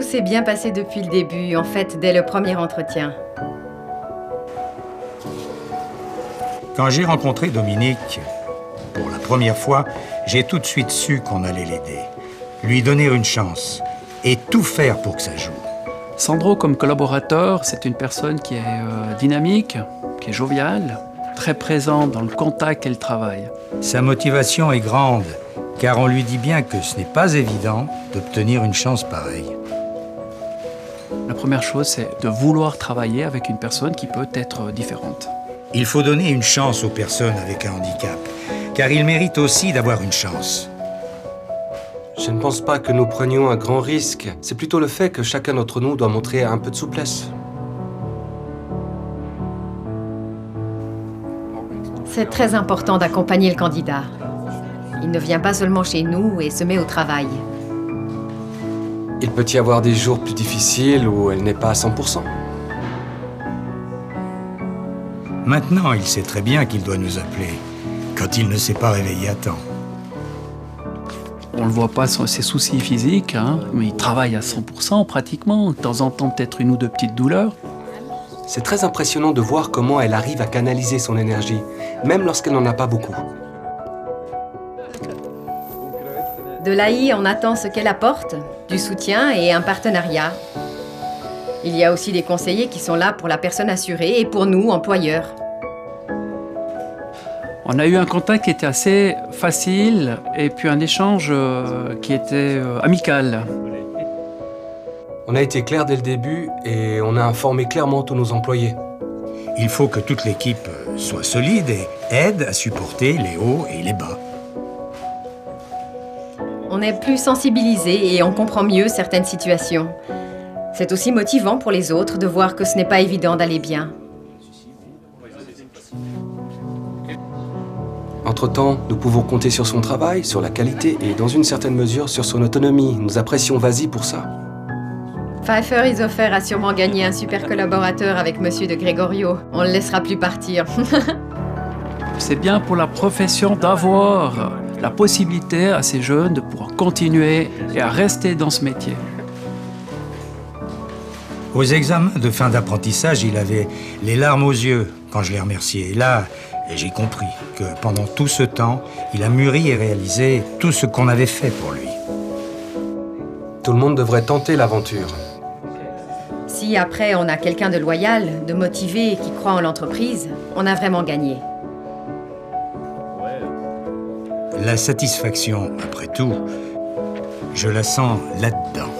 s'est bien passé depuis le début, en fait, dès le premier entretien. Quand j'ai rencontré Dominique, pour la première fois, j'ai tout de suite su qu'on allait l'aider, lui donner une chance et tout faire pour que ça joue. Sandro, comme collaborateur, c'est une personne qui est dynamique, qui est joviale, très présente dans le contact et le travail. Sa motivation est grande, car on lui dit bien que ce n'est pas évident d'obtenir une chance pareille. La première chose, c'est de vouloir travailler avec une personne qui peut être différente. Il faut donner une chance aux personnes avec un handicap, car ils méritent aussi d'avoir une chance. Je ne pense pas que nous prenions un grand risque. C'est plutôt le fait que chacun d'entre nous doit montrer un peu de souplesse. C'est très important d'accompagner le candidat. Il ne vient pas seulement chez nous et se met au travail. Il peut y avoir des jours plus difficiles où elle n'est pas à 100%. Maintenant, il sait très bien qu'il doit nous appeler, quand il ne s'est pas réveillé à temps. On ne voit pas ses soucis physiques, hein, mais il travaille à 100% pratiquement. De temps en temps, peut-être une ou deux petites douleurs. C'est très impressionnant de voir comment elle arrive à canaliser son énergie, même lorsqu'elle n'en a pas beaucoup. De l'AI, on attend ce qu'elle apporte, du soutien et un partenariat. Il y a aussi des conseillers qui sont là pour la personne assurée et pour nous, employeurs. On a eu un contact qui était assez facile et puis un échange qui était amical. On a été clair dès le début et on a informé clairement tous nos employés. Il faut que toute l'équipe soit solide et aide à supporter les hauts et les bas. On est plus sensibilisés et on comprend mieux certaines situations. C'est aussi motivant pour les autres de voir que ce n'est pas évident d'aller bien. Entre-temps, nous pouvons compter sur son travail, sur la qualité et, dans une certaine mesure, sur son autonomie. Nous apprécions Vasi pour ça. Pfeiffer Isofer a sûrement gagné un super collaborateur avec Monsieur de Gregorio. On ne le laissera plus partir. C'est bien pour la profession d'avoir la possibilité à ces jeunes de pouvoir continuer et à rester dans ce métier. Aux examens de fin d'apprentissage, il avait les larmes aux yeux quand je l'ai remercié. Et là, j'ai compris que pendant tout ce temps, il a mûri et réalisé tout ce qu'on avait fait pour lui. Tout le monde devrait tenter l'aventure. Si après on a quelqu'un de loyal, de motivé et qui croit en l'entreprise, on a vraiment gagné. La satisfaction, après tout, je la sens là-dedans.